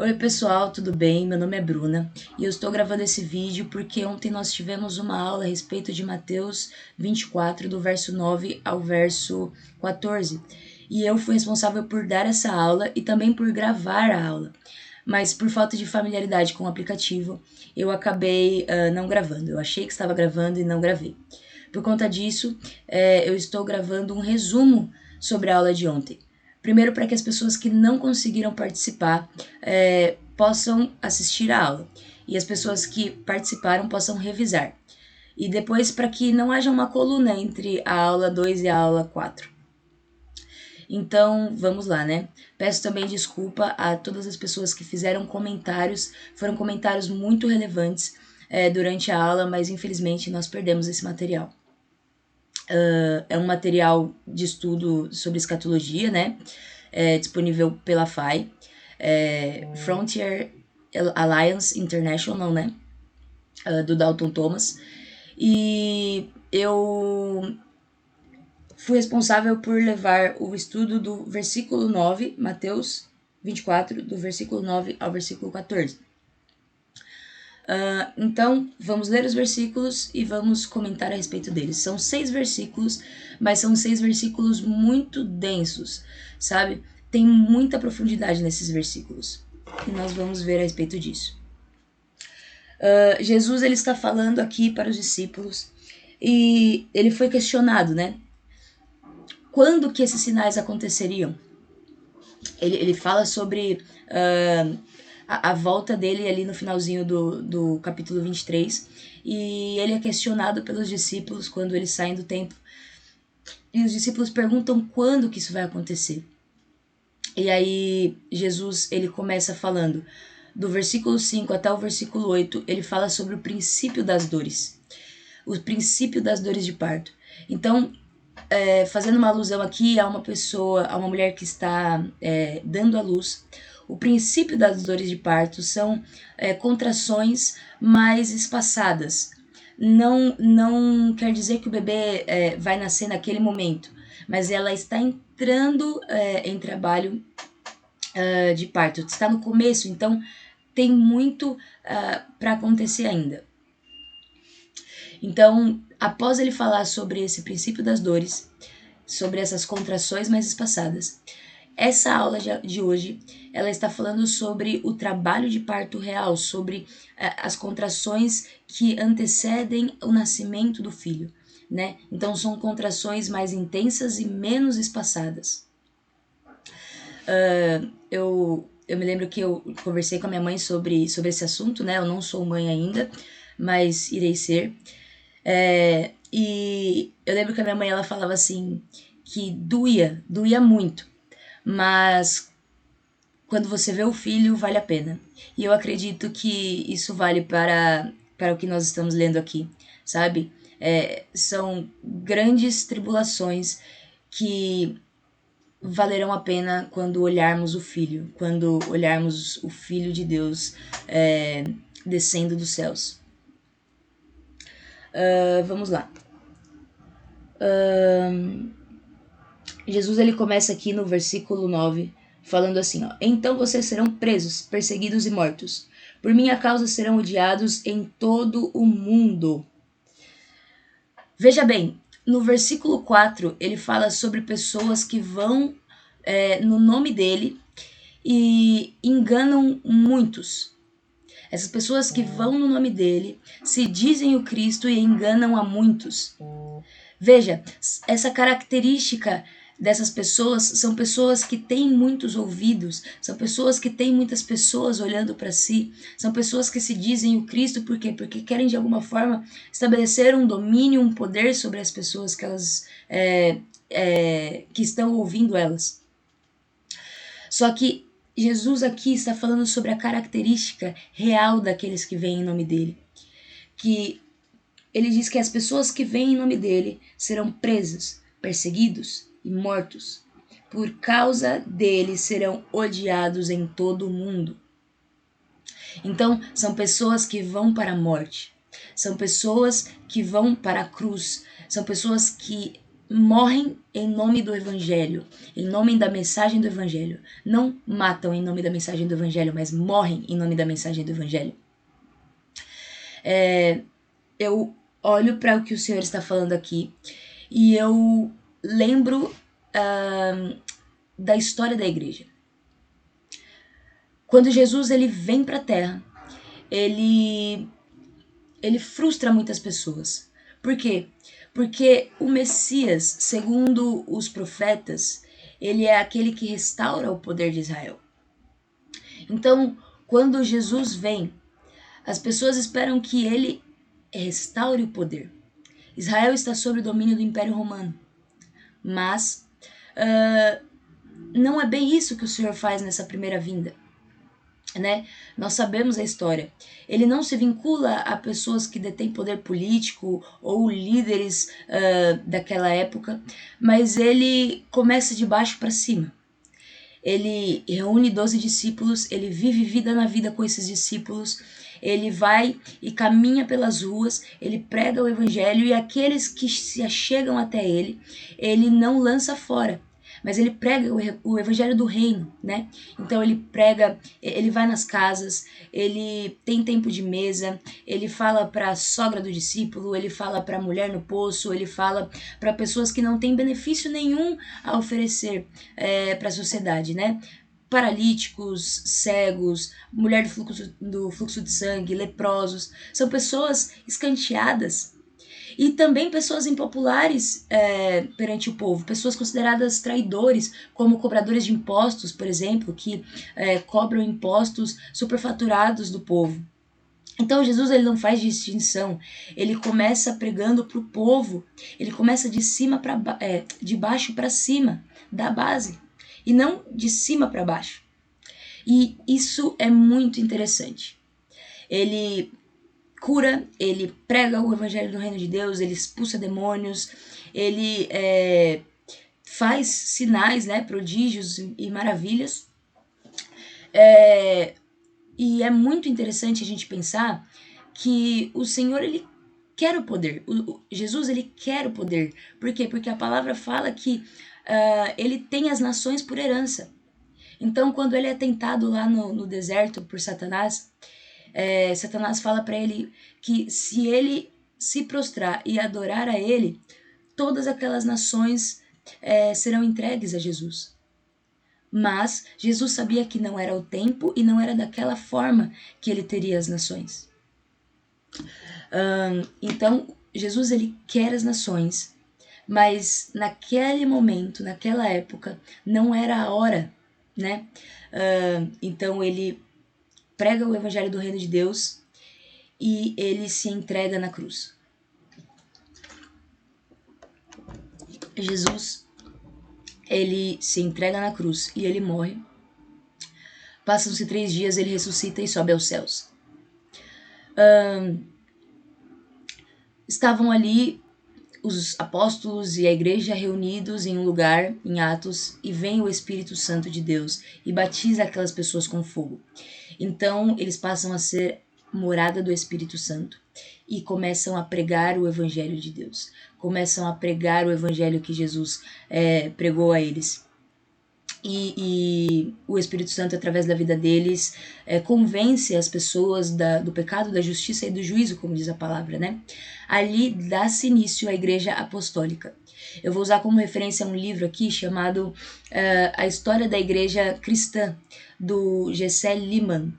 Oi pessoal, tudo bem? Meu nome é Bruna e eu estou gravando esse vídeo porque ontem nós tivemos uma aula a respeito de Mateus 24, do verso 9 ao verso 14. E eu fui responsável por dar essa aula e também por gravar a aula. Mas por falta de familiaridade com o aplicativo, eu acabei não gravando. Eu achei que estava gravando e não gravei. Por conta disso, eu estou gravando um resumo sobre a aula de ontem. Primeiro, para que as pessoas que não conseguiram participar possam assistir a aula e as pessoas que participaram possam revisar. E depois, para que não haja uma coluna entre a aula 2 e a aula 4. Então, vamos lá, né? Peço também desculpa a todas as pessoas que fizeram comentários. Foram comentários muito relevantes durante a aula, mas infelizmente nós perdemos esse material. É um material de estudo sobre escatologia, né? Disponível pela FAI, Frontier Alliance International, né? Do Dalton Thomas. E eu fui responsável por levar o estudo do versículo 9, Mateus 24, do versículo 9 ao versículo 14. Então, vamos ler os versículos e vamos comentar a respeito deles. São 6 versículos, mas são 6 versículos muito densos, sabe? Tem muita profundidade nesses versículos. E nós vamos ver a respeito disso. Jesus ele está falando aqui para os discípulos e ele foi questionado, né? Quando que esses sinais aconteceriam? Ele fala sobre a volta dele ali no finalzinho do capítulo 23, e ele é questionado pelos discípulos quando eles saem do templo. E os discípulos perguntam quando que isso vai acontecer. E aí Jesus ele começa falando do versículo 5 até o versículo 8, ele fala sobre o princípio das dores. O princípio das dores de parto. Então, fazendo uma alusão aqui a uma pessoa, a uma mulher que está dando à luz, o princípio das dores de parto são contrações mais espaçadas. Não quer dizer que o bebê vai nascer naquele momento, mas ela está entrando em trabalho de parto. Está no começo, então tem muito para acontecer ainda. Então, após ele falar sobre esse princípio das dores, sobre essas contrações mais espaçadas, essa aula de hoje, ela está falando sobre o trabalho de parto real, sobre as contrações que antecedem o nascimento do filho, né? Então são contrações mais intensas e menos espaçadas. Eu me lembro que eu conversei com a minha mãe sobre esse assunto, né? Eu não sou mãe ainda, mas irei ser. E eu lembro que a minha mãe ela falava assim que doía muito, mas quando você vê o filho vale a pena. E eu acredito que isso vale para o que nós estamos lendo aqui, sabe? São grandes tribulações que valerão a pena quando olharmos o filho, quando olharmos o filho de Deus descendo dos céus. Vamos lá. Jesus ele começa aqui no versículo 9 falando assim, ó: então vocês serão presos, perseguidos e mortos. Por minha causa serão odiados em todo o mundo. Veja bem, no versículo 4 ele fala sobre pessoas que vão no nome dele e enganam muitos. Essas pessoas que vão no nome dele se dizem o Cristo e enganam a muitos. Veja, essa característica dessas pessoas são pessoas que têm muitos ouvidos, são pessoas que têm muitas pessoas olhando para si, são pessoas que se dizem o Cristo, por quê? Porque querem de alguma forma estabelecer um domínio, um poder sobre as pessoas que elas que estão ouvindo elas. Só que Jesus aqui está falando sobre a característica real daqueles que vêm em nome dele, que ele diz que as pessoas que vêm em nome dele serão presas, perseguidos e mortos. Por causa dele serão odiados em todo o mundo. Então, são pessoas que vão para a morte. São pessoas que vão para a cruz. São pessoas que morrem em nome do evangelho, em nome da mensagem do evangelho. Não matam em nome da mensagem do evangelho, mas morrem em nome da mensagem do evangelho. Eu olho para o que o Senhor está falando aqui e eu lembro da história da igreja. Quando Jesus ele vem para a Terra, ele frustra muitas pessoas. Por quê? Porque o Messias, segundo os profetas, ele é aquele que restaura o poder de Israel. Então, quando Jesus vem, as pessoas esperam que ele restaure o poder. Israel está sob o domínio do Império Romano. Mas não é bem isso que o Senhor faz nessa primeira vinda. Né? Nós sabemos a história. Ele não se vincula a pessoas que detêm poder político ou líderes daquela época, mas ele começa de baixo para cima. Ele reúne 12 discípulos, ele vive vida na vida com esses discípulos, ele vai e caminha pelas ruas, ele prega o evangelho e aqueles que se achegam até ele, ele não lança fora. Mas ele prega o evangelho do reino, né? Então ele prega, ele vai nas casas, ele tem tempo de mesa, ele fala para a sogra do discípulo, ele fala para a mulher no poço, ele fala para pessoas que não têm benefício nenhum a oferecer para a sociedade, né? Paralíticos, cegos, mulher do fluxo de sangue, leprosos, são pessoas escanteadas. E também pessoas impopulares perante o povo, pessoas consideradas traidores, como cobradores de impostos, por exemplo, que cobram impostos superfaturados do povo. Então Jesus ele não faz distinção, ele começa pregando para o povo, ele começa de baixo para cima, da base, e não de cima para baixo. E isso é muito interessante. Ele cura, ele prega o evangelho do reino de Deus, ele expulsa demônios, ele faz sinais, né, prodígios e maravilhas. E é muito interessante a gente pensar que o Senhor, ele quer o poder. Jesus, ele quer o poder. Por quê? Porque a palavra fala que ele tem as nações por herança. Então, quando ele é tentado lá no deserto por Satanás, Satanás fala para ele que se ele se prostrar e adorar a ele, todas aquelas nações serão entregues a Jesus. Mas Jesus sabia que não era o tempo e não era daquela forma que ele teria as nações. Então, Jesus ele quer as nações, mas naquele momento, naquela época, não era a hora, né? Então ele prega o evangelho do reino de Deus e ele se entrega na cruz. Jesus, ele se entrega na cruz e ele morre. Passam-se 3 dias, ele ressuscita e sobe aos céus. Estavam ali os apóstolos e a igreja reunidos em um lugar, em Atos, e vem o Espírito Santo de Deus e batiza aquelas pessoas com fogo. Então, eles passam a ser morada do Espírito Santo e começam a pregar o evangelho de Deus. Começam a pregar o evangelho que Jesus pregou a eles. E o Espírito Santo, através da vida deles, convence as pessoas do pecado, da justiça e do juízo, como diz a palavra, né? Ali dá-se início à Igreja Apostólica. Eu vou usar como referência um livro aqui chamado A História da Igreja Cristã, do Jesse Liman.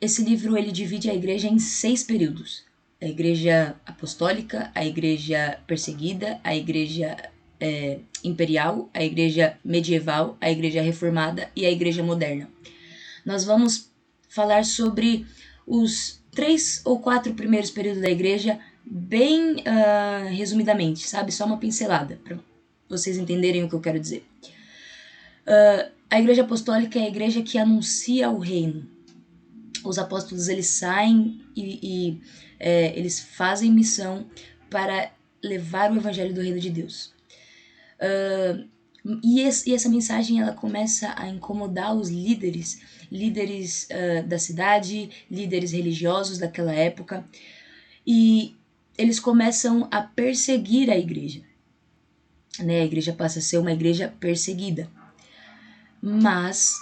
Esse livro ele divide a igreja em 6 períodos. A igreja apostólica, a igreja perseguida, a igreja imperial, a igreja medieval, a igreja reformada e a igreja moderna. Nós vamos falar sobre os 3 ou 4 primeiros períodos da igreja bem resumidamente, sabe? Só uma pincelada, para vocês entenderem o que eu quero dizer. A igreja apostólica é a igreja que anuncia o reino. Os apóstolos eles saem e eles fazem missão para levar o evangelho do reino de Deus. E essa mensagem ela começa a incomodar os líderes da cidade, líderes religiosos daquela época. E eles começam a perseguir a igreja, né? A igreja passa a ser uma igreja perseguida. Mas,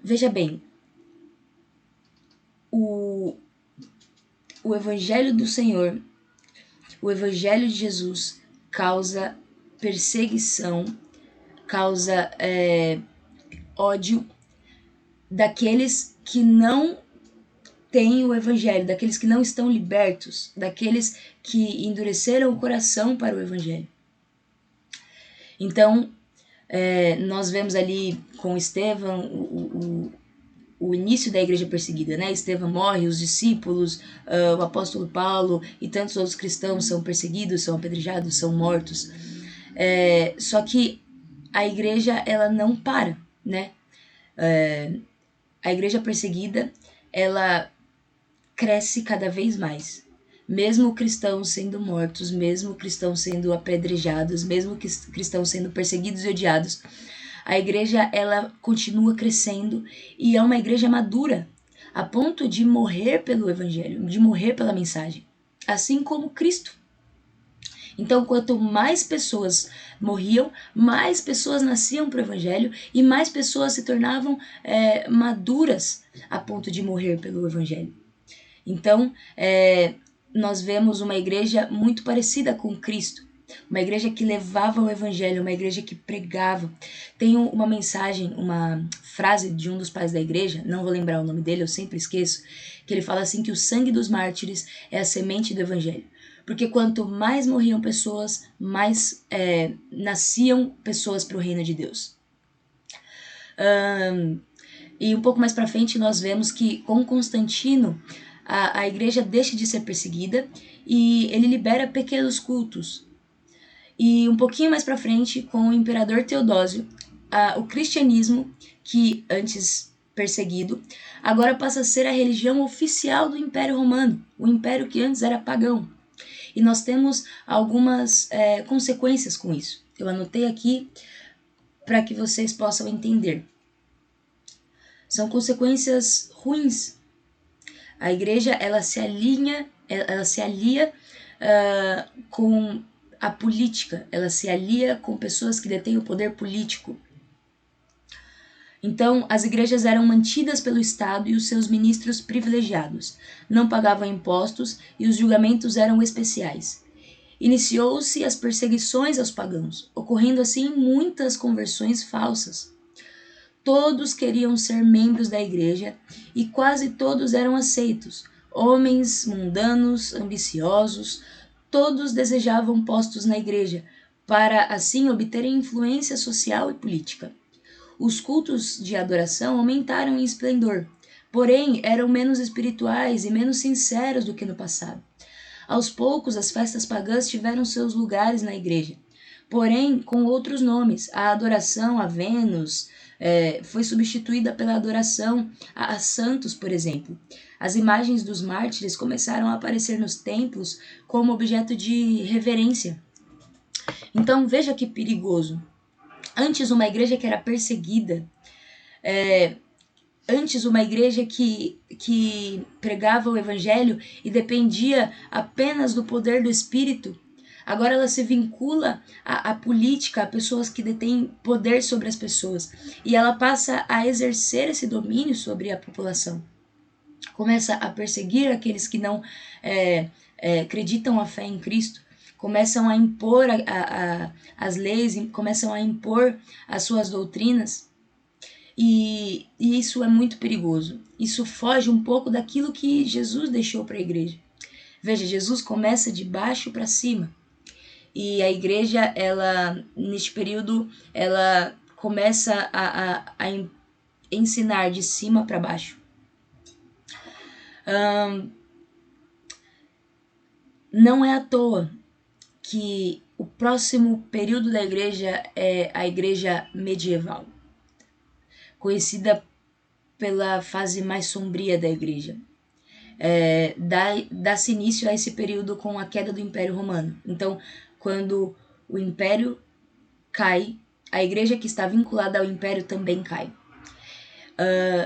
veja bem, o evangelho do Senhor, o evangelho de Jesus causa perseguição, causa ódio daqueles que não têm o evangelho, daqueles que não estão libertos, daqueles que endureceram o coração para o evangelho. Então, nós vemos ali com Estevão o início da igreja perseguida, né? Estevão morre, os discípulos, o apóstolo Paulo e tantos outros cristãos são perseguidos, são apedrejados, são mortos. Só que a igreja, ela não para, né? A igreja perseguida, ela cresce cada vez mais. Mesmo cristãos sendo mortos, mesmo cristãos sendo apedrejados, mesmo cristãos sendo perseguidos e odiados, a igreja, ela continua crescendo e é uma igreja madura, a ponto de morrer pelo evangelho, de morrer pela mensagem, assim como Cristo. Então, quanto mais pessoas morriam, mais pessoas nasciam para o evangelho e mais pessoas se tornavam maduras a ponto de morrer pelo evangelho. Então, nós vemos uma igreja muito parecida com Cristo, uma igreja que levava o evangelho, uma igreja que pregava. Tem uma mensagem, uma frase de um dos pais da igreja, não vou lembrar o nome dele, eu sempre esqueço, que ele fala assim que o sangue dos mártires é a semente do evangelho. Porque quanto mais morriam pessoas, mais nasciam pessoas para o reino de Deus. E um pouco mais para frente nós vemos que com Constantino a igreja deixa de ser perseguida e ele libera pequenos cultos. E um pouquinho mais para frente, com o imperador Teodósio, o cristianismo, que antes perseguido, agora passa a ser a religião oficial do Império Romano, o império que antes era pagão. E nós temos algumas consequências com isso. Eu anotei aqui para que vocês possam entender. São consequências ruins. A igreja, ela se alia com a política, ela se alia com pessoas que detêm o poder político. Então, as igrejas eram mantidas pelo Estado e os seus ministros privilegiados, não pagavam impostos e os julgamentos eram especiais. Iniciou-se as perseguições aos pagãos, ocorrendo assim muitas conversões falsas. Todos queriam ser membros da igreja e quase todos eram aceitos. Homens mundanos, ambiciosos, todos desejavam postos na igreja, para assim obterem influência social e política. Os cultos de adoração aumentaram em esplendor, porém eram menos espirituais e menos sinceros do que no passado. Aos poucos, as festas pagãs tiveram seus lugares na igreja, porém com outros nomes. A adoração a Vênus foi substituída pela adoração a santos, por exemplo. As imagens dos mártires começaram a aparecer nos templos como objeto de reverência. Então veja que perigoso. Antes uma igreja que era perseguida, antes uma igreja que pregava o evangelho e dependia apenas do poder do Espírito, agora ela se vincula à política, a pessoas que detêm poder sobre as pessoas. E ela passa a exercer esse domínio sobre a população. Começa a perseguir aqueles que não acreditam a fé em Cristo. Começam a impor as leis, começam a impor as suas doutrinas. E isso é muito perigoso. Isso foge um pouco daquilo que Jesus deixou para a igreja. Veja, Jesus começa de baixo para cima. E a igreja, ela, neste período, ela começa a ensinar de cima para baixo. Não é à toa que o próximo período da igreja é a igreja medieval, conhecida pela fase mais sombria da igreja. Dá-se início a esse período com a queda do Império Romano. Então, quando o Império cai, a igreja que está vinculada ao Império também cai.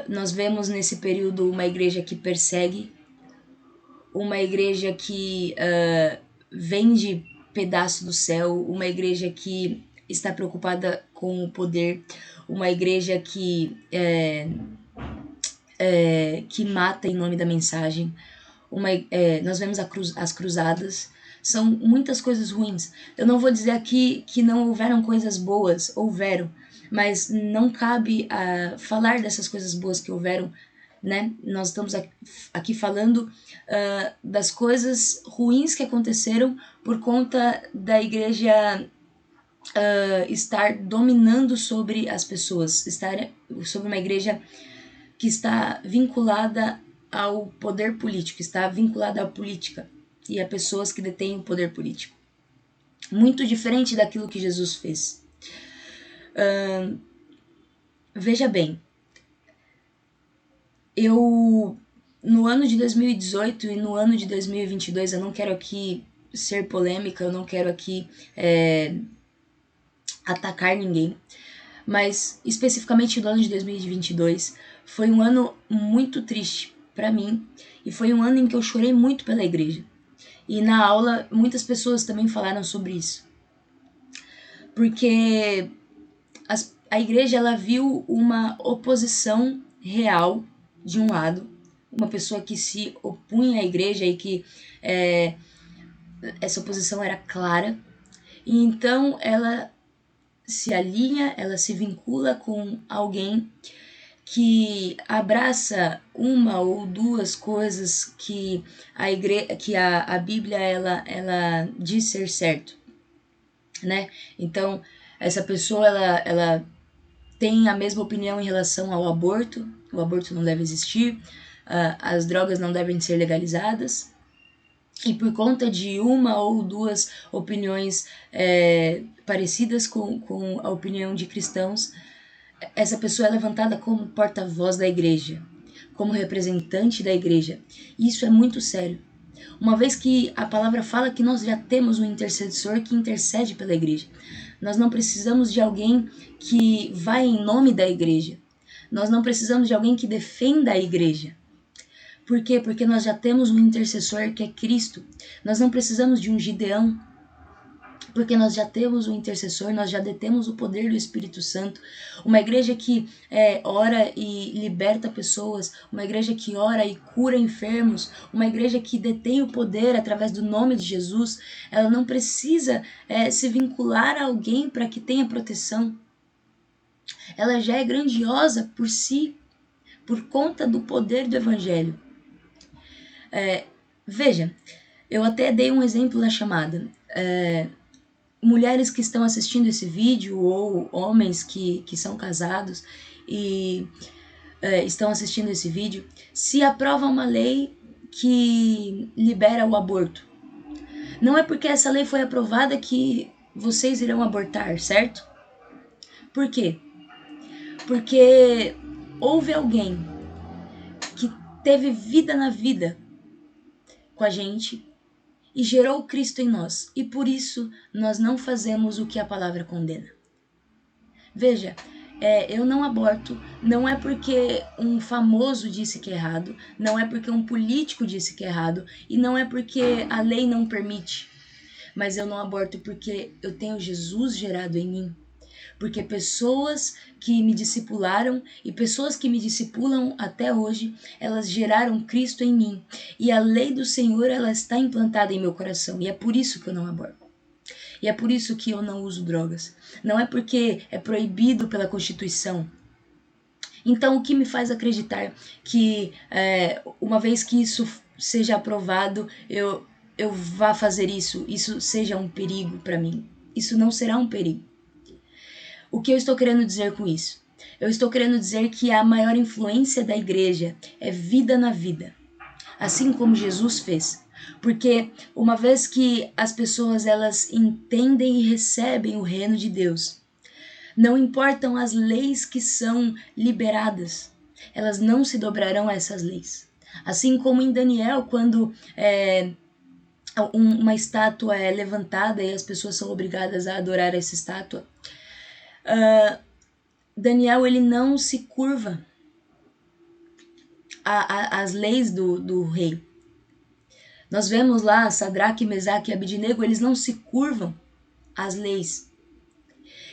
Nós vemos nesse período uma igreja que persegue, uma igreja que vende pedaço do céu, uma igreja que está preocupada com o poder, uma igreja que mata em nome da mensagem. Nós vemos as cruzadas, são muitas coisas ruins. Eu não vou dizer aqui que não houveram coisas boas, houveram, mas não cabe falar dessas coisas boas que houveram, né? Nós estamos aqui falando das coisas ruins que aconteceram por conta da igreja estar dominando sobre as pessoas, estar sobre uma igreja que está vinculada ao poder político, está vinculada à política e a pessoas que detêm o poder político. Muito diferente daquilo que Jesus fez. Veja bem, no ano de 2018 e no ano de 2022, eu não quero aqui ser polêmica, eu não quero aqui atacar ninguém, mas especificamente no ano de 2022 foi um ano muito triste para mim e foi um ano em que eu chorei muito pela igreja. E na aula muitas pessoas também falaram sobre isso, porque a igreja ela viu uma oposição real de um lado, uma pessoa que se opunha à igreja e que essa oposição era clara, e então ela se alinha, ela se vincula com alguém que abraça uma ou duas coisas que a Bíblia ela diz ser certo, né? Então essa pessoa ela tem a mesma opinião em relação ao aborto. O aborto não deve existir, as drogas não devem ser legalizadas. E por conta de uma ou duas opiniões parecidas com a opinião de cristãos, essa pessoa é levantada como porta-voz da igreja, como representante da igreja. Isso é muito sério. Uma vez que a palavra fala que nós já temos um intercessor que intercede pela igreja. Nós não precisamos de alguém que vai em nome da igreja. Nós não precisamos de alguém que defenda a igreja. Por quê? Porque nós já temos um intercessor que é Cristo. Nós não precisamos de um Gideão, porque nós já temos um intercessor, nós já detemos o poder do Espírito Santo. Uma igreja que ora e liberta pessoas, uma igreja que ora e cura enfermos, uma igreja que detém o poder através do nome de Jesus. Ela não precisa se vincular a alguém para que tenha proteção. Ela já é grandiosa por si, por conta do poder do Evangelho. Veja, eu até dei um exemplo na chamada. Mulheres que estão assistindo esse vídeo ou homens que são casados e estão assistindo esse vídeo, se aprova uma lei que libera o aborto, não é porque essa lei foi aprovada que vocês irão abortar, certo? Por quê? Porque houve alguém que teve vida na vida com a gente e gerou Cristo em nós, e por isso nós não fazemos o que a palavra condena. Veja, eu não aborto, não é porque um famoso disse que é errado, não é porque um político disse que é errado, e não é porque a lei não permite, mas eu não aborto porque eu tenho Jesus gerado em mim. Porque pessoas que me discipularam e pessoas que me discipulam até hoje, elas geraram Cristo em mim. E a lei do Senhor, ela está implantada em meu coração. E é por isso que eu não aborto. E é por isso que eu não uso drogas. Não é porque é proibido pela Constituição. Então, o que me faz acreditar que, uma vez que isso seja aprovado, eu vá fazer isso seja um perigo para mim? Isso não será um perigo. O que eu estou querendo dizer com isso? Eu estou querendo dizer que a maior influência da igreja é vida na vida, assim como Jesus fez. Porque uma vez que as pessoas elas entendem e recebem o reino de Deus, não importam as leis que são liberadas, elas não se dobrarão a essas leis. Assim como em Daniel, quando uma estátua é levantada e as pessoas são obrigadas a adorar essa estátua, Daniel ele não se curva às leis do rei. Nós vemos lá Sadraque, Mesaque e Abidnego, eles não se curvam às leis.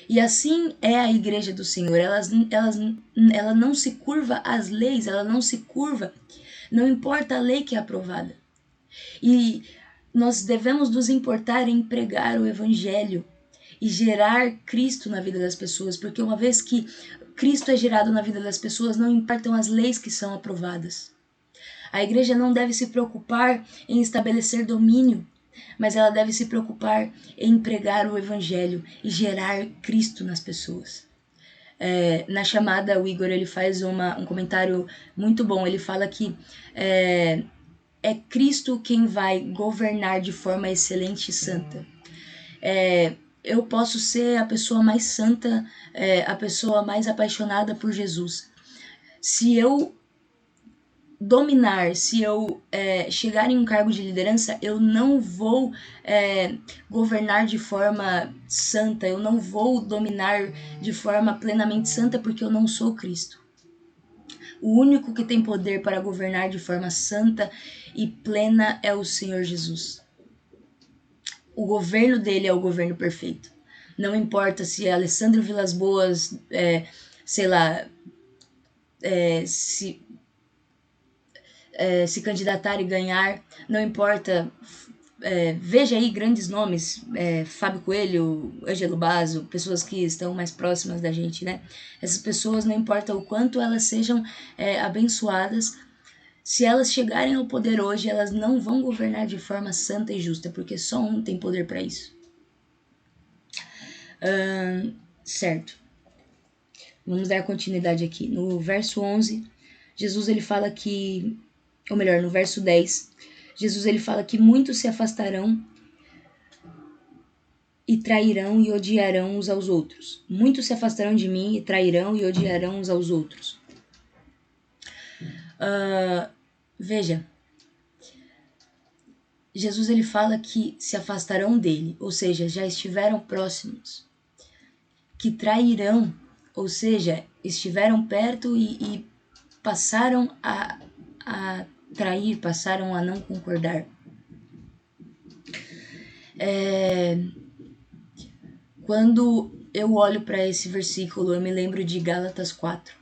E assim é a igreja do Senhor. Ela não se curva às leis, ela não se curva. Não importa a lei que é aprovada. E nós devemos nos importar em pregar o evangelho e gerar Cristo na vida das pessoas, porque uma vez que Cristo é gerado na vida das pessoas, não importam as leis que são aprovadas. A igreja não deve se preocupar em estabelecer domínio, mas ela deve se preocupar em pregar o evangelho e gerar Cristo nas pessoas. Na chamada, o Igor ele faz um comentário muito bom. Ele fala que é Cristo quem vai governar de forma excelente e santa. Eu posso ser a pessoa mais santa, a pessoa mais apaixonada por Jesus. Se eu dominar, se eu chegar em um cargo de liderança, eu não vou governar de forma santa, eu não vou dominar de forma plenamente santa, porque eu não sou Cristo. O único que tem poder para governar de forma santa e plena é o Senhor Jesus. O governo dele é o governo perfeito. Não importa se é Alessandro Vilas Boas, sei lá, se candidatar e ganhar, não importa. Veja aí grandes nomes, Fábio Coelho, Ângelo Basso, pessoas que estão mais próximas da gente, né? Essas pessoas, não importa o quanto elas sejam abençoadas, se elas chegarem ao poder hoje, elas não vão governar de forma santa e justa, porque só um tem poder para isso. Certo. Vamos dar continuidade aqui. No verso 11, Jesus ele fala que, ou melhor, no verso 10, Jesus ele fala que muitos se afastarão e trairão e odiarão uns aos outros. Muitos se afastarão de mim e trairão e odiarão uns aos outros. Veja, Jesus ele fala que se afastarão dele, ou seja, já estiveram próximos. Que trairão, ou seja, estiveram perto e passaram a trair, passaram a não concordar. Quando eu olho para esse versículo, eu me lembro de Gálatas 4.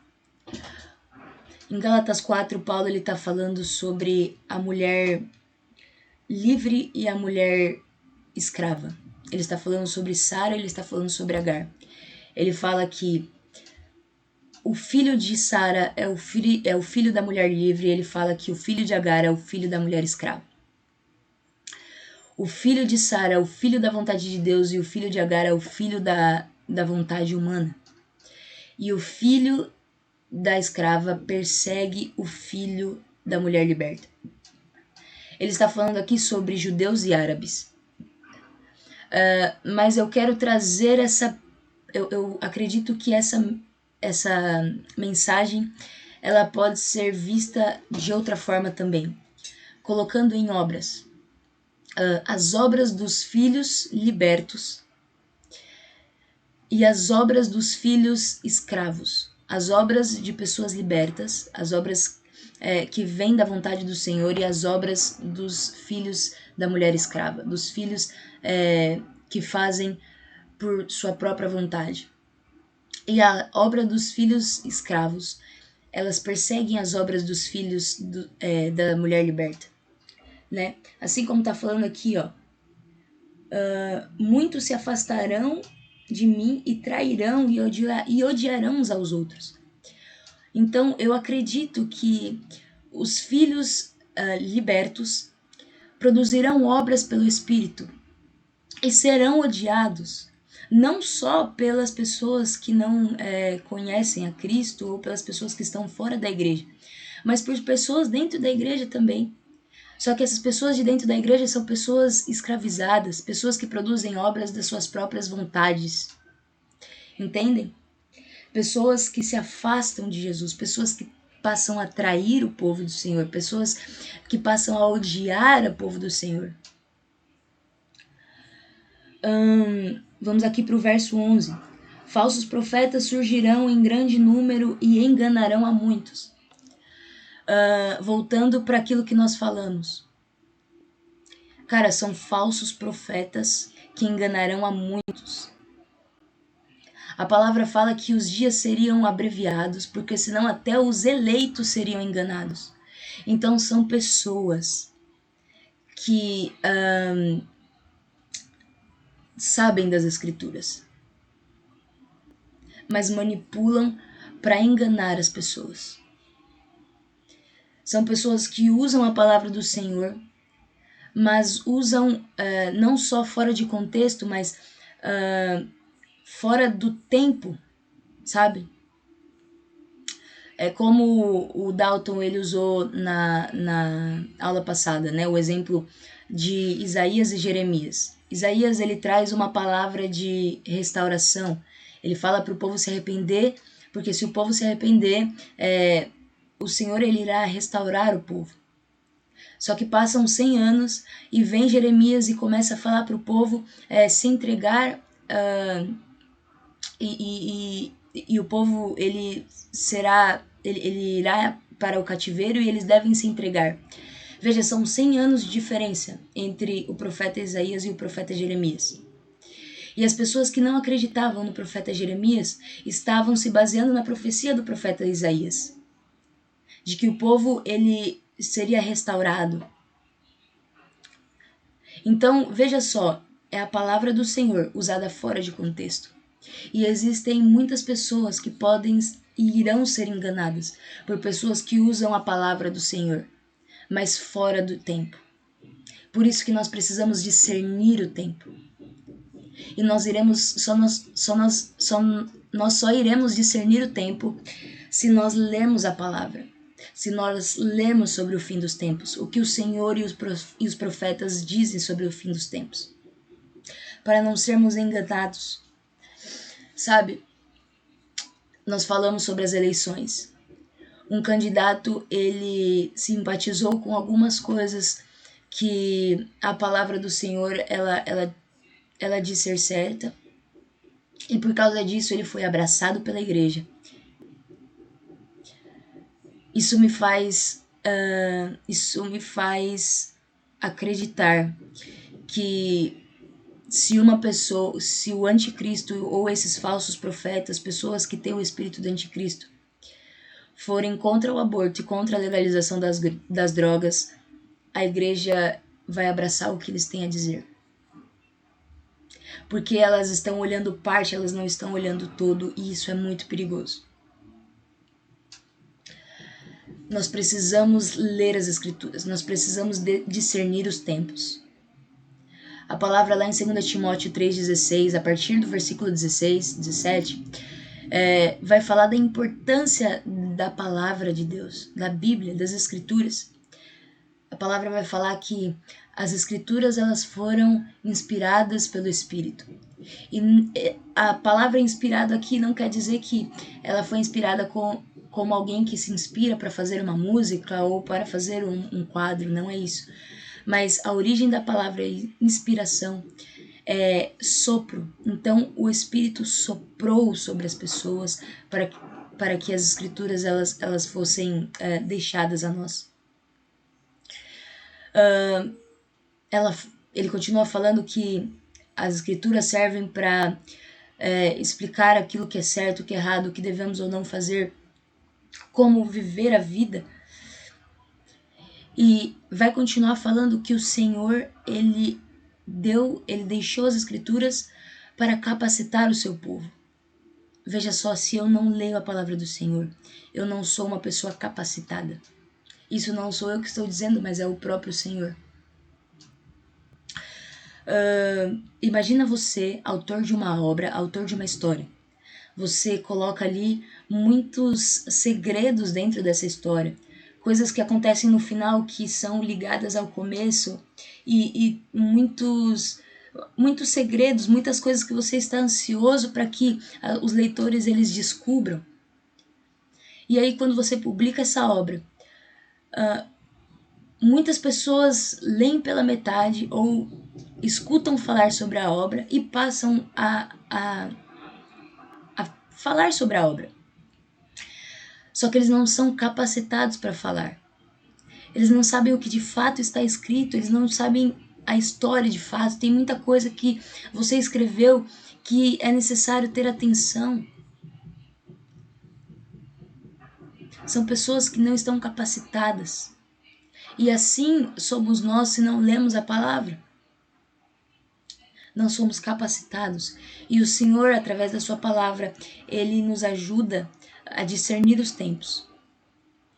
Em Gálatas 4, Paulo está falando sobre a mulher livre e a mulher escrava. Ele está falando sobre Sara, ele está falando sobre Agar. Ele fala que o filho de Sara é o filho da mulher livre, e ele fala que o filho de Agar é o filho da mulher escrava. O filho de Sara é o filho da vontade de Deus e o filho de Agar é o filho da vontade humana. E o filho da escrava persegue o filho da mulher liberta. Ele está falando aqui sobre judeus e árabes. Mas eu quero trazer essa... Eu acredito que essa mensagem ela pode ser vista de outra forma também, colocando em obras. As obras dos filhos libertos e as obras dos filhos escravos. As obras de pessoas libertas, as obras que vêm da vontade do Senhor e as obras dos filhos da mulher escrava, dos filhos que fazem por sua própria vontade. E a obra dos filhos escravos, elas perseguem as obras dos filhos da mulher liberta. Né? Assim como está falando aqui, muitos se afastarão de mim e trairão e odiarão uns aos outros. Então, eu acredito que os filhos libertos produzirão obras pelo Espírito e serão odiados, não só pelas pessoas que não conhecem a Cristo ou pelas pessoas que estão fora da igreja, mas por pessoas dentro da igreja também. Só que essas pessoas de dentro da igreja são pessoas escravizadas, pessoas que produzem obras das suas próprias vontades. Entendem? Pessoas que se afastam de Jesus, pessoas que passam a trair o povo do Senhor, pessoas que passam a odiar o povo do Senhor. Vamos aqui para o verso 11. Falsos profetas surgirão em grande número e enganarão a muitos. Voltando para aquilo que nós falamos. Cara, são falsos profetas que enganarão a muitos. A palavra fala que os dias seriam abreviados, porque senão até os eleitos seriam enganados. Então são pessoas que sabem das escrituras, mas manipulam para enganar as pessoas. São pessoas que usam a palavra do Senhor, mas usam não só fora de contexto, mas fora do tempo, sabe? É como o Dalton ele usou na aula passada, né? O exemplo de Isaías e Jeremias. Isaías ele traz uma palavra de restauração. Ele fala para o povo se arrepender, porque se o povo se arrepender, o Senhor ele irá restaurar o povo. Só que passam 100 anos e vem Jeremias e começa a falar para o povo se entregar e o povo ele irá para o cativeiro e eles devem se entregar. Veja, são 100 anos de diferença entre o profeta Isaías e o profeta Jeremias. E as pessoas que não acreditavam no profeta Jeremias estavam se baseando na profecia do profeta Isaías, de que o povo ele seria restaurado. Então, veja só, é a palavra do Senhor usada fora de contexto. E existem muitas pessoas que podem e irão ser enganadas por pessoas que usam a palavra do Senhor, mas fora do tempo. Por isso que nós precisamos discernir o tempo. E nós só iremos discernir o tempo se nós lermos a palavra. Se nós lermos sobre o fim dos tempos, o que o Senhor e os profetas dizem sobre o fim dos tempos. Para não sermos enganados. Sabe, nós falamos sobre as eleições. Um candidato, ele simpatizou com algumas coisas que a palavra do Senhor, ela diz ser certa. E por causa disso, ele foi abraçado pela igreja. Isso me faz acreditar que se o anticristo ou esses falsos profetas, pessoas que têm o espírito do anticristo, forem contra o aborto e contra a legalização das drogas, a igreja vai abraçar o que eles têm a dizer. Porque elas estão olhando parte, elas não estão olhando todo, e isso é muito perigoso. Nós precisamos ler as escrituras, nós precisamos discernir os tempos. A palavra lá em 2 Timóteo 3,16, a partir do versículo 16, 17, vai falar da importância da palavra de Deus, da Bíblia, das Escrituras. A palavra vai falar que as Escrituras elas foram inspiradas pelo Espírito. E a palavra inspirado aqui não quer dizer que ela foi inspirada como alguém que se inspira para fazer uma música ou para fazer um quadro, não é isso. Mas a origem da palavra inspiração é sopro. Então o Espírito soprou sobre as pessoas para que as Escrituras elas fossem deixadas a nós. Ele continua falando que as Escrituras servem para explicar aquilo que é certo, o que é errado, o que devemos ou não fazer, como viver a vida. E vai continuar falando que o Senhor, ele deixou as Escrituras para capacitar o seu povo. Veja só, se eu não leio a palavra do Senhor, eu não sou uma pessoa capacitada. Isso não sou eu que estou dizendo, mas é o próprio Senhor. Imagina você, autor de uma obra, autor de uma história. Você coloca ali muitos segredos dentro dessa história. Coisas que acontecem no final que são ligadas ao começo e muitos segredos, muitas coisas que você está ansioso para que os leitores eles descubram. E aí quando você publica essa obra, muitas pessoas leem pela metade ou escutam falar sobre a obra e passam a falar sobre a obra. Só que eles não são capacitados para falar. Eles não sabem o que de fato está escrito, eles não sabem a história de fato, tem muita coisa que você escreveu que é necessário ter atenção. São pessoas que não estão capacitadas. E assim somos nós se não lemos a palavra. Não somos capacitados. E o Senhor, através da sua palavra, Ele nos ajuda a discernir os tempos.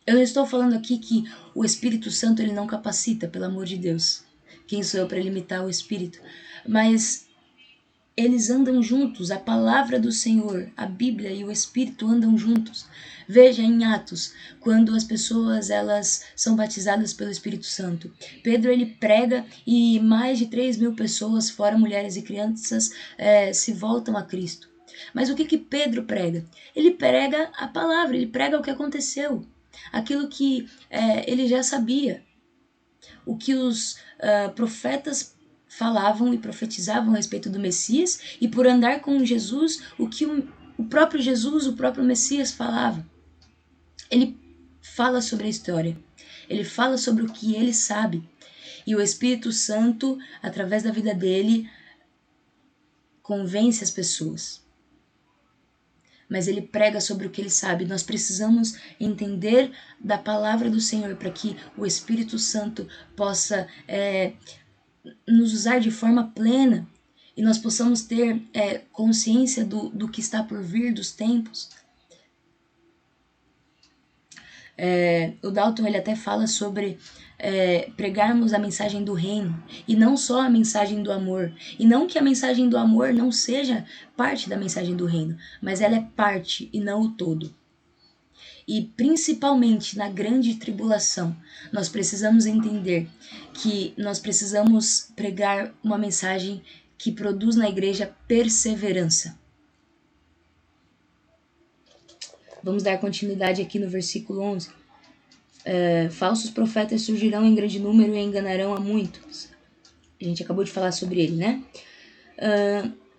Eu não estou falando aqui que o Espírito Santo ele não capacita, pelo amor de Deus. Quem sou eu para limitar o Espírito? Mas eles andam juntos, a palavra do Senhor, a Bíblia e o Espírito andam juntos. Veja em Atos, quando as pessoas elas são batizadas pelo Espírito Santo. Pedro ele prega e mais de 3.000 pessoas, fora mulheres e crianças, se voltam a Cristo. Mas o que Pedro prega? Ele prega a palavra, ele prega o que aconteceu. Aquilo que ele já sabia. O que os profetas falavam e profetizavam a respeito do Messias, e por andar com Jesus, o que o próprio Jesus, o próprio Messias falava. Ele fala sobre a história, ele fala sobre o que ele sabe, e o Espírito Santo, através da vida dele, convence as pessoas. Mas ele prega sobre o que ele sabe. Nós precisamos entender da palavra do Senhor para que o Espírito Santo possa nos usar de forma plena e nós possamos ter consciência do que está por vir, dos tempos. O Dalton ele até fala sobre pregarmos a mensagem do reino e não só a mensagem do amor. E não que a mensagem do amor não seja parte da mensagem do reino, mas ela é parte e não o todo. E principalmente na grande tribulação, nós precisamos entender que nós precisamos pregar uma mensagem que produz na igreja perseverança. Vamos dar continuidade aqui no versículo 11. Falsos profetas surgirão em grande número e enganarão a muitos. A gente acabou de falar sobre ele, né?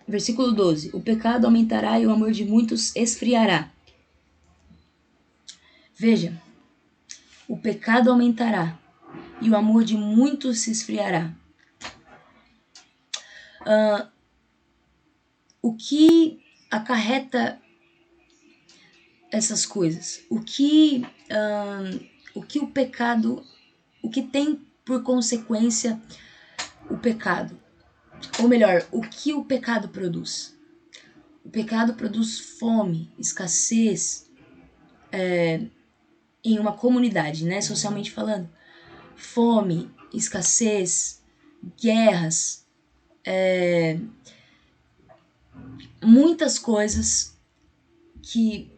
Versículo 12. O pecado aumentará e o amor de muitos esfriará. Veja, o pecado aumentará e o amor de muitos se esfriará. O que acarreta essas coisas? O que o pecado, o que tem por consequência o pecado? Ou melhor, o que o pecado produz? O pecado produz fome, escassez em uma comunidade, né, socialmente falando. Fome, escassez, guerras, muitas coisas que,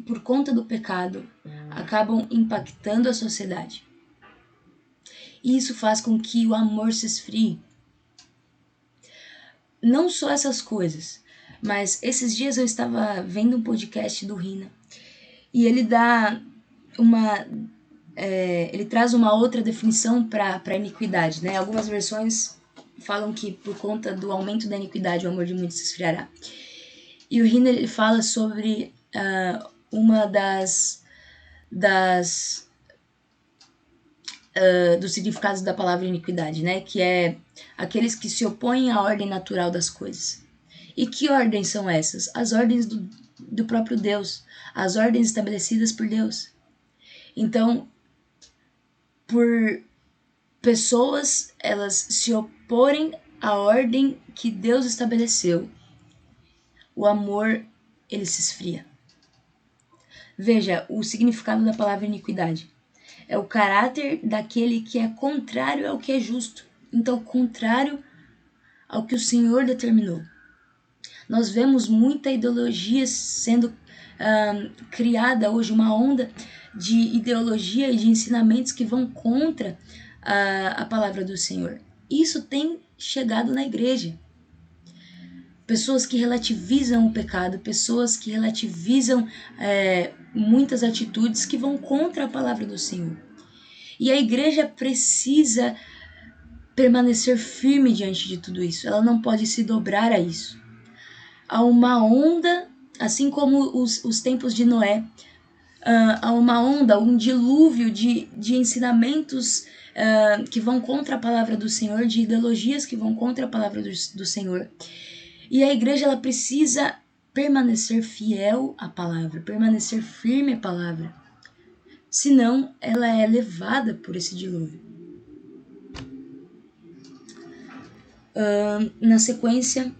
por conta do pecado, acabam impactando a sociedade. E isso faz com que o amor se esfrie. Não só essas coisas, mas esses dias eu estava vendo um podcast do Rina e ele dá ele traz uma outra definição para a iniquidade, né? Algumas versões falam que por conta do aumento da iniquidade o amor de muitos se esfriará. E o Rina ele fala sobre uma dos significados da palavra iniquidade, né? Que é aqueles que se opõem à ordem natural das coisas. E que ordens são essas? As ordens do próprio Deus, as ordens estabelecidas por Deus. Então, por pessoas elas se oporem à ordem que Deus estabeleceu, o amor ele se esfria. Veja, o significado da palavra iniquidade é o caráter daquele que é contrário ao que é justo. Então, contrário ao que o Senhor determinou. Nós vemos muita ideologia sendo criada hoje, uma onda de ideologia e de ensinamentos que vão contra a palavra do Senhor. Isso tem chegado na igreja. Pessoas que relativizam o pecado, pessoas que relativizam muitas atitudes que vão contra a palavra do Senhor. E a igreja precisa permanecer firme diante de tudo isso. Ela não pode se dobrar a isso. Há uma onda, assim como os tempos de Noé, a uma onda, um dilúvio de ensinamentos que vão contra a palavra do Senhor, de ideologias que vão contra a palavra do Senhor. E a igreja ela precisa permanecer fiel à palavra, permanecer firme à palavra. Senão, ela é levada por esse dilúvio. Na sequência,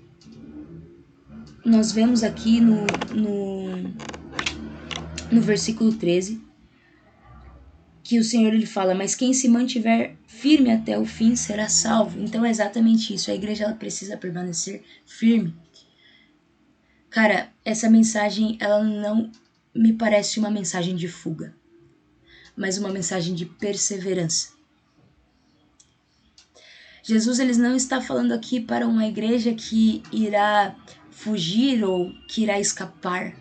nós vemos aqui no versículo 13, que o Senhor ele fala, mas quem se mantiver firme até o fim será salvo. Então é exatamente isso, a igreja ela precisa permanecer firme. Cara, essa mensagem ela não me parece uma mensagem de fuga, mas uma mensagem de perseverança. Jesus ele não está falando aqui para uma igreja que irá fugir ou que irá escapar,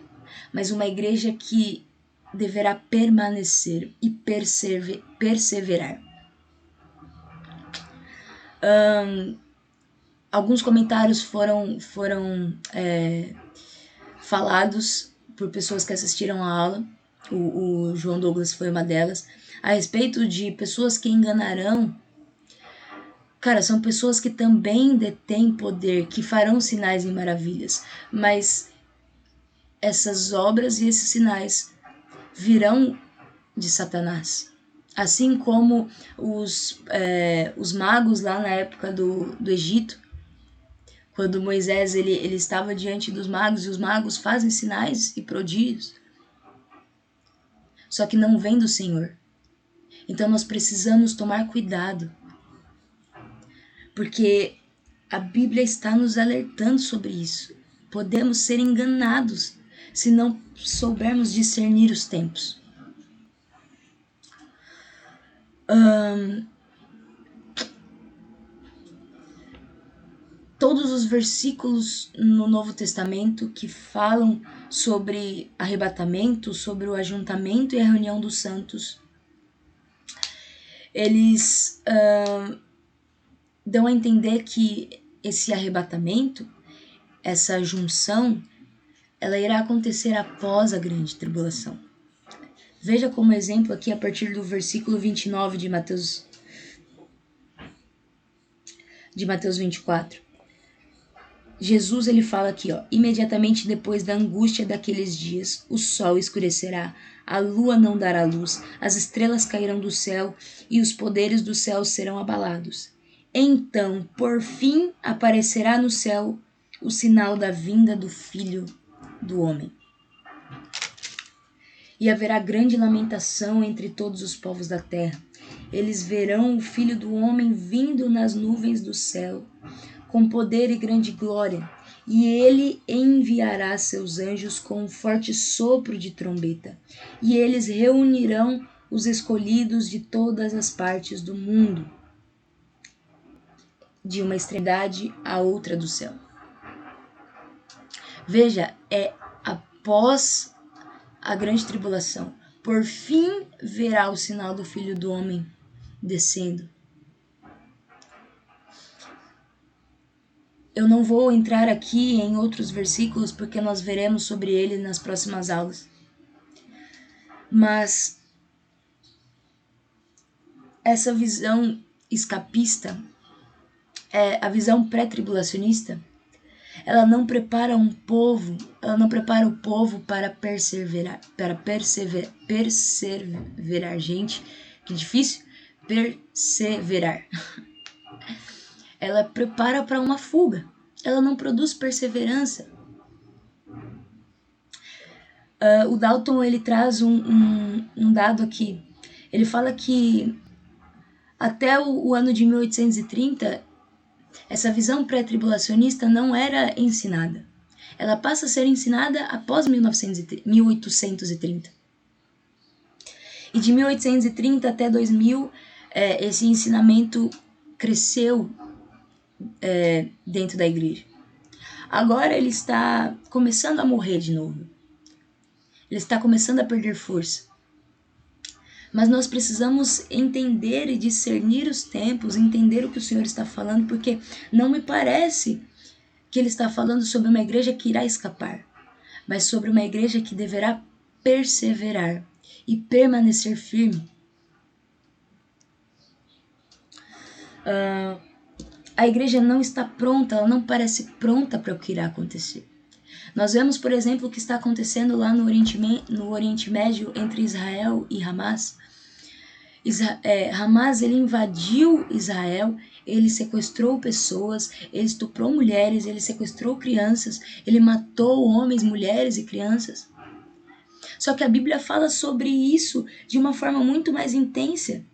mas uma igreja que deverá permanecer e perseverar. Alguns comentários foram falados por pessoas que assistiram a aula, o João Douglas foi uma delas, a respeito de pessoas que enganarão. Cara, são pessoas que também detêm poder, que farão sinais e maravilhas, mas essas obras e esses sinais virão de Satanás. Assim como os magos lá na época do Egito, quando Moisés ele estava diante dos magos e os magos fazem sinais e prodígios, só que não vem do Senhor. Então nós precisamos tomar cuidado, porque a Bíblia está nos alertando sobre isso. Podemos ser enganados se não soubermos discernir os tempos. Todos os versículos no Novo Testamento que falam sobre arrebatamento, sobre o ajuntamento e a reunião dos santos, eles dão a entender que esse arrebatamento, essa junção, ela irá acontecer após a grande tribulação. Veja como exemplo aqui a partir do versículo 29 de Mateus 24. Jesus ele fala aqui, imediatamente depois da angústia daqueles dias, o sol escurecerá, a lua não dará luz, as estrelas cairão do céu e os poderes do céu serão abalados. Então, por fim, aparecerá no céu o sinal da vinda do Filho do Homem. E haverá grande lamentação entre todos os povos da terra. Eles verão o Filho do Homem vindo nas nuvens do céu, com poder e grande glória, e ele enviará seus anjos com um forte sopro de trombeta, e eles reunirão os escolhidos de todas as partes do mundo, de uma extremidade à outra do céu. Veja, é após a grande tribulação. Por fim verá o sinal do Filho do Homem descendo. Eu não vou entrar aqui em outros versículos porque nós veremos sobre ele nas próximas aulas. Mas essa visão escapista, a visão pré-tribulacionista, ela não prepara o povo para perseverar, gente, que difícil, perseverar. Ela prepara para uma fuga, ela não produz perseverança. O Dalton ele traz um dado aqui, ele fala que até o ano de 1830, essa visão pré-tribulacionista não era ensinada. Ela passa a ser ensinada após 1830. E de 1830 até 2000, esse ensinamento cresceu dentro da igreja. Agora ele está começando a morrer de novo. Ele está começando a perder força. Mas nós precisamos entender e discernir os tempos, entender o que o Senhor está falando, porque não me parece que Ele está falando sobre uma igreja que irá escapar, mas sobre uma igreja que deverá perseverar e permanecer firme. A igreja não está pronta, ela não parece pronta para o que irá acontecer. Nós vemos, por exemplo, o que está acontecendo lá no Oriente Médio entre Israel e Hamas. Hamas, ele invadiu Israel, ele sequestrou pessoas, ele estuprou mulheres, ele sequestrou crianças, ele matou homens, mulheres e crianças. Só que a Bíblia fala sobre isso de uma forma muito mais intensa,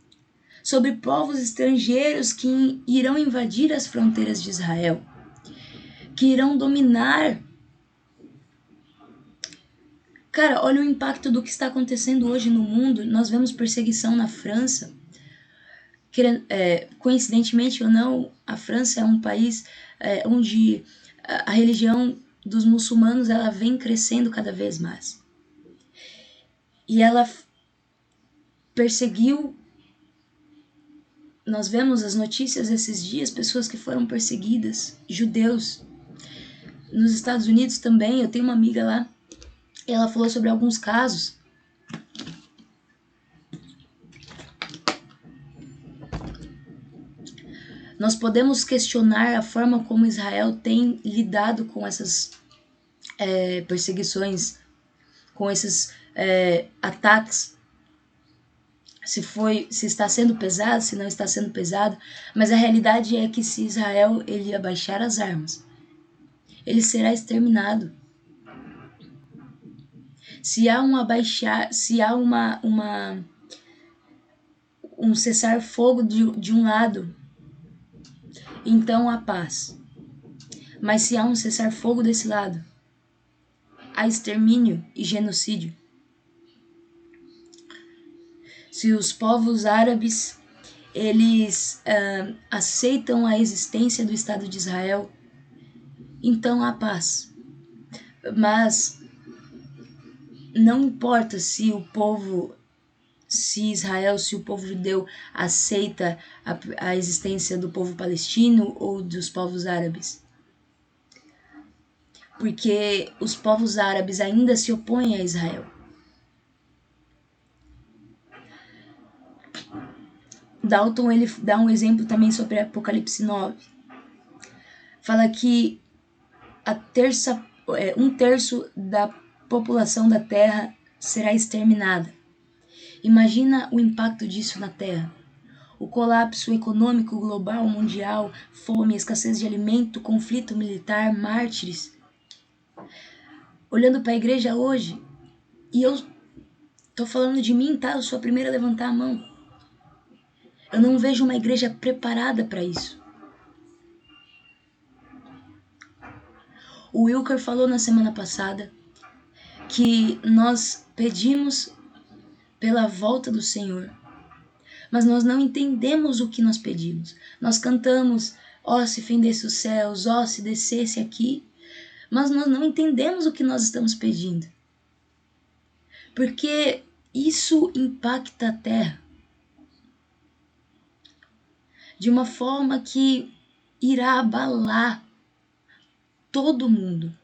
sobre povos estrangeiros que irão invadir as fronteiras de Israel, que irão dominar. Cara, olha o impacto do que está acontecendo hoje no mundo. Nós vemos perseguição na França. Coincidentemente ou não, a França é um país onde a religião dos muçulmanos ela vem crescendo cada vez mais. E ela perseguiu. Nós vemos as notícias esses dias, pessoas que foram perseguidas, judeus. Nos Estados Unidos também, eu tenho uma amiga lá, e ela falou sobre alguns casos. Nós podemos questionar a forma como Israel tem lidado com essas perseguições, com esses ataques, se está sendo pesado, se não está sendo pesado, mas a realidade é que se Israel ele abaixar as armas, ele será exterminado. Se há um cessar-fogo de um lado, então há paz. Mas se há um cessar-fogo desse lado, há extermínio e genocídio. Se os povos árabes eles aceitam a existência do Estado de Israel, então há paz. Mas não importa se o povo, se Israel, se o povo judeu aceita a existência do povo palestino ou dos povos árabes. Porque os povos árabes ainda se opõem a Israel. Dalton ele dá um exemplo também sobre Apocalipse 9. Fala que um terço da população da Terra será exterminada. Imagina o impacto disso na Terra. O colapso econômico global, mundial, fome, escassez de alimento, conflito militar, mártires. Olhando para a igreja hoje, e eu tô falando de mim, tá? Eu sou a primeira a levantar a mão. Eu não vejo uma igreja preparada para isso. O Wilker falou na semana passada que nós pedimos pela volta do Senhor, mas nós não entendemos o que nós pedimos. Nós cantamos, ó, se fendesse os céus, ó, se descesse aqui, mas nós não entendemos o que nós estamos pedindo. Porque isso impacta a terra de uma forma que irá abalar todo mundo.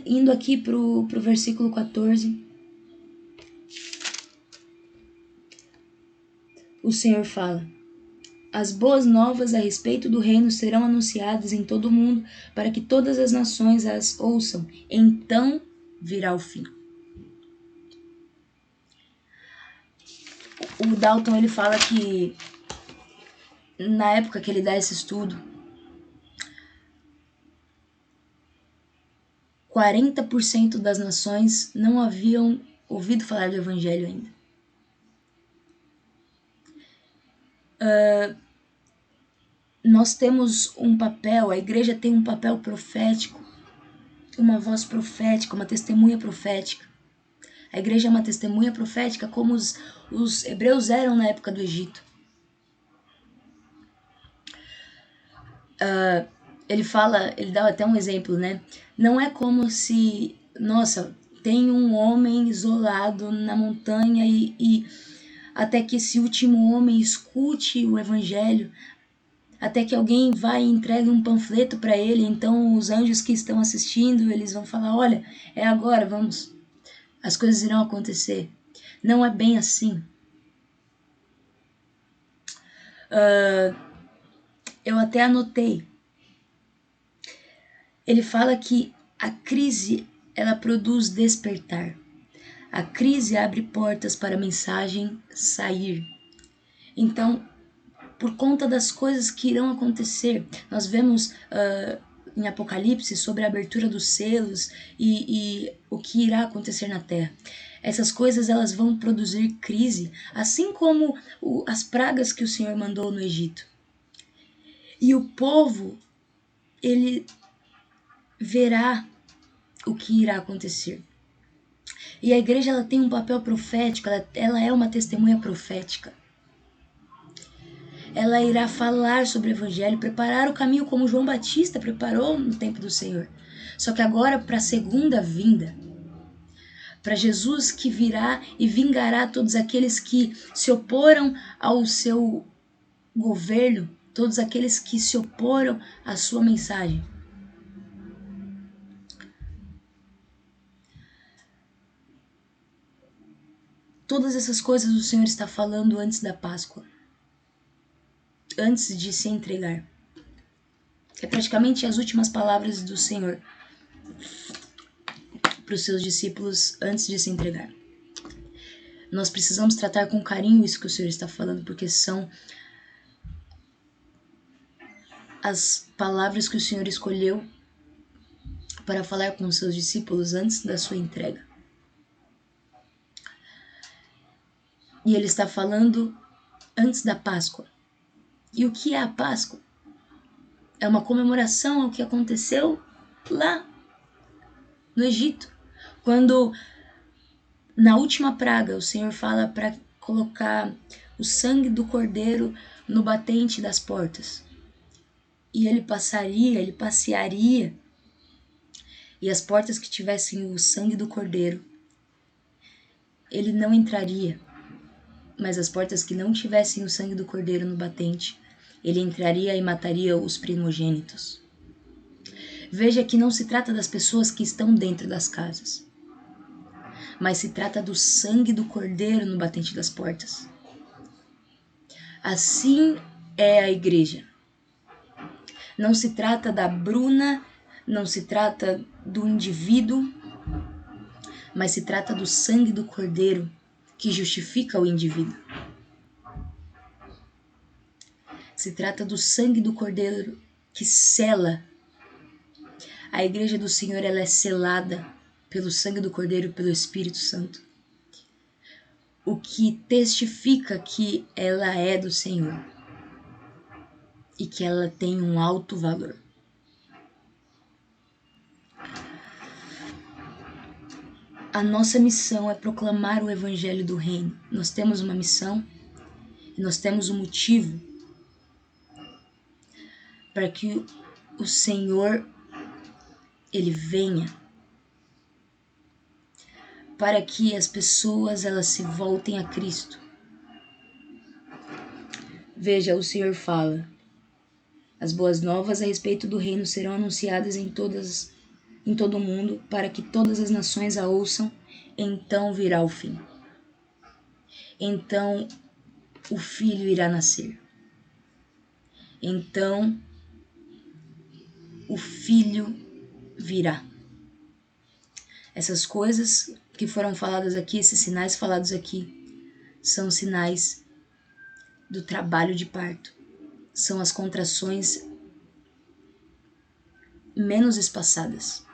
Indo aqui pro versículo 14, o Senhor fala: as boas novas a respeito do reino serão anunciadas em todo o mundo, para que todas as nações as ouçam. Então virá o fim. O Dalton ele fala que na época que ele dá esse estudo, 40% das nações não haviam ouvido falar do Evangelho ainda. Nós temos um papel, a igreja tem um papel profético, uma voz profética, uma testemunha profética. A igreja é uma testemunha profética como os hebreus eram na época do Egito. Ele dá até um exemplo, né? Não é como se, nossa, tem um homem isolado na montanha e até que esse último homem escute o evangelho. até que alguém vai e entregue um panfleto para ele. Então os anjos que estão assistindo, eles vão falar: olha, é agora, vamos, as coisas irão acontecer. Não é bem assim. Eu até anotei. Ele fala que a crise, ela produz despertar. A crise abre portas para a mensagem sair. Então, por conta das coisas que irão acontecer, nós vemos em Apocalipse sobre a abertura dos selos e o que irá acontecer na Terra. Essas coisas elas vão produzir crise, assim como as pragas que o Senhor mandou no Egito. E o povo, ele verá o que irá acontecer. E a igreja ela tem um papel profético, ela é uma testemunha profética. Ela irá falar sobre o evangelho, preparar o caminho como João Batista preparou no tempo do Senhor. Só que agora, para a segunda vinda, para Jesus que virá e vingará todos aqueles que se oporam ao seu governo, todos aqueles que se oporam à sua mensagem. Todas essas coisas o Senhor está falando antes da Páscoa, antes de se entregar. É praticamente as últimas palavras do Senhor para os seus discípulos antes de se entregar. Nós precisamos tratar com carinho isso que o Senhor está falando, porque são as palavras que o Senhor escolheu para falar com os seus discípulos antes da sua entrega. E ele está falando antes da Páscoa. E o que é a Páscoa? É uma comemoração ao que aconteceu lá no Egito, quando na última praga o Senhor fala para colocar o sangue do cordeiro no batente das portas. E ele passearia, e as portas que tivessem o sangue do cordeiro, ele não entraria. Mas as portas que não tivessem o sangue do cordeiro no batente, ele entraria e mataria os primogênitos. Veja que não se trata das pessoas que estão dentro das casas, mas se trata do sangue do cordeiro no batente das portas. Assim é a igreja. Não se trata da Bruna, não se trata do indivíduo, mas se trata do sangue do cordeiro que justifica o indivíduo. Se trata do sangue do cordeiro que sela. A igreja do Senhor ela é selada pelo sangue do cordeiro e pelo Espírito Santo, o que testifica que ela é do Senhor e que ela tem um alto valor. A nossa missão é proclamar o evangelho do reino. Nós temos uma missão e nós temos um motivo para que o Senhor ele venha, para que as pessoas elas se voltem a Cristo. Veja, o Senhor fala: as boas novas a respeito do reino serão anunciadas em todo o mundo, para que todas as nações a ouçam, então virá o fim. Então o Filho irá nascer. Então o Filho virá. Essas coisas que foram faladas aqui, esses sinais falados aqui, são sinais do trabalho de parto. São as contrações menos espaçadas.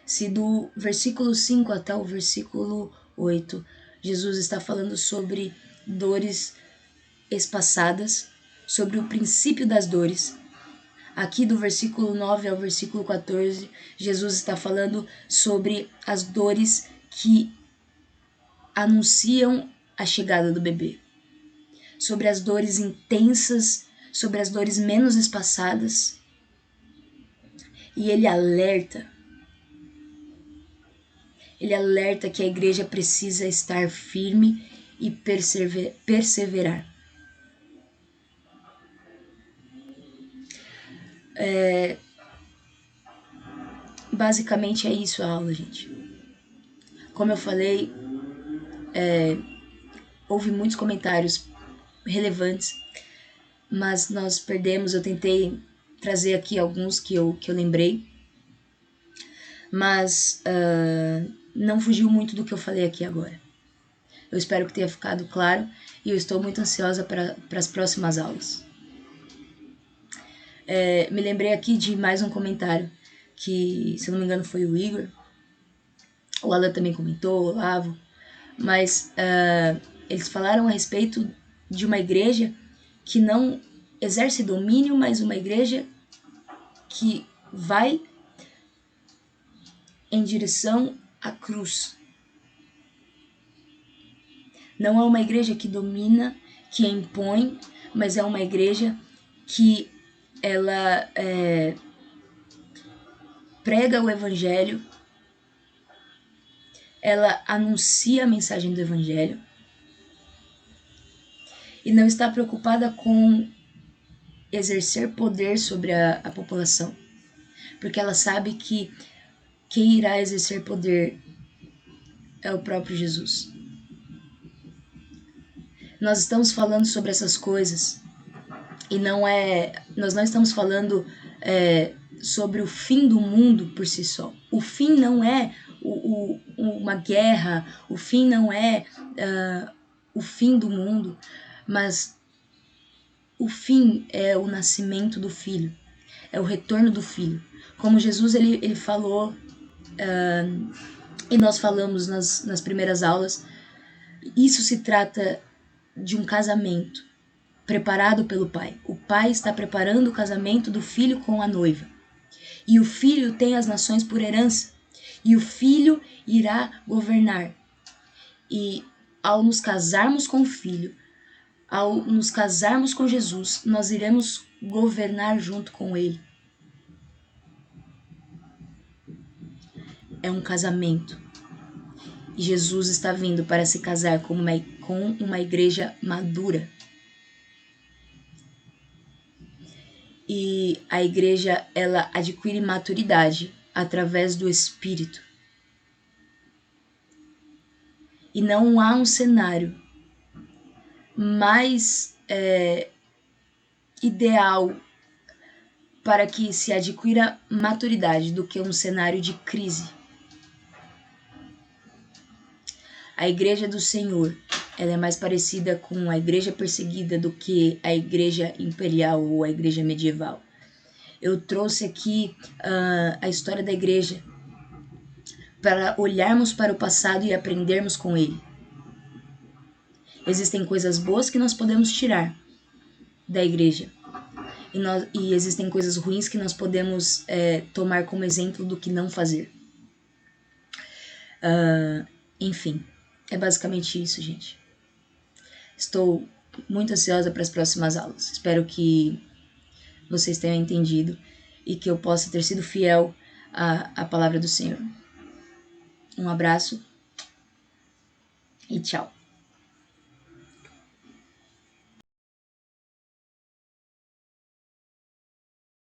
Se do versículo 5 até o versículo 8, Jesus está falando sobre dores espaçadas, sobre o princípio das dores. Aqui do versículo 9 ao versículo 14, Jesus está falando sobre as dores que anunciam a chegada do bebê. Sobre as dores intensas, sobre as dores menos espaçadas. E ele alerta que a igreja precisa estar firme e perseverar. Basicamente é isso a aula, gente. Como eu falei, houve muitos comentários relevantes, mas nós perdemos. Eu tentei trazer aqui alguns que eu lembrei, mas não fugiu muito do que eu falei aqui agora. Eu espero que tenha ficado claro e eu estou muito ansiosa para as próximas aulas. Me lembrei aqui de mais um comentário que, se eu não me engano, foi o Igor. O Alan também comentou, o Olavo. Mas eles falaram a respeito de uma igreja que não exerce domínio, mas uma igreja que vai em direção à cruz. Não é uma igreja que domina, que impõe, mas é uma igreja que ela prega o evangelho, ela anuncia a mensagem do evangelho e não está preocupada com exercer poder sobre a população, porque ela sabe que quem irá exercer poder é o próprio Jesus. Nós estamos falando sobre essas coisas e nós não estamos falando sobre o fim do mundo por si só. O fim não é uma guerra, o fim não é o fim do mundo, mas o fim é o nascimento do Filho, é o retorno do Filho. Como Jesus ele falou, e nós falamos nas primeiras aulas, isso se trata de um casamento preparado pelo Pai. O Pai está preparando o casamento do Filho com a noiva. E o Filho tem as nações por herança. E o Filho irá governar. E ao nos casarmos com o Filho, ao nos casarmos com Jesus, nós iremos governar junto com Ele. É um casamento. E Jesus está vindo para se casar com uma igreja madura. E a igreja, ela adquire maturidade através do Espírito. E não há um cenário mais ideal para que se adquira maturidade do que um cenário de crise. A igreja do Senhor, ela é mais parecida com a igreja perseguida do que a igreja imperial ou a igreja medieval. Eu trouxe aqui a história da igreja para olharmos para o passado e aprendermos com ele. Existem coisas boas que nós podemos tirar da igreja. E existem coisas ruins que nós podemos tomar como exemplo do que não fazer. Enfim, é basicamente isso, gente. Estou muito ansiosa para as próximas aulas. Espero que vocês tenham entendido e que eu possa ter sido fiel à palavra do Senhor. Um abraço e tchau.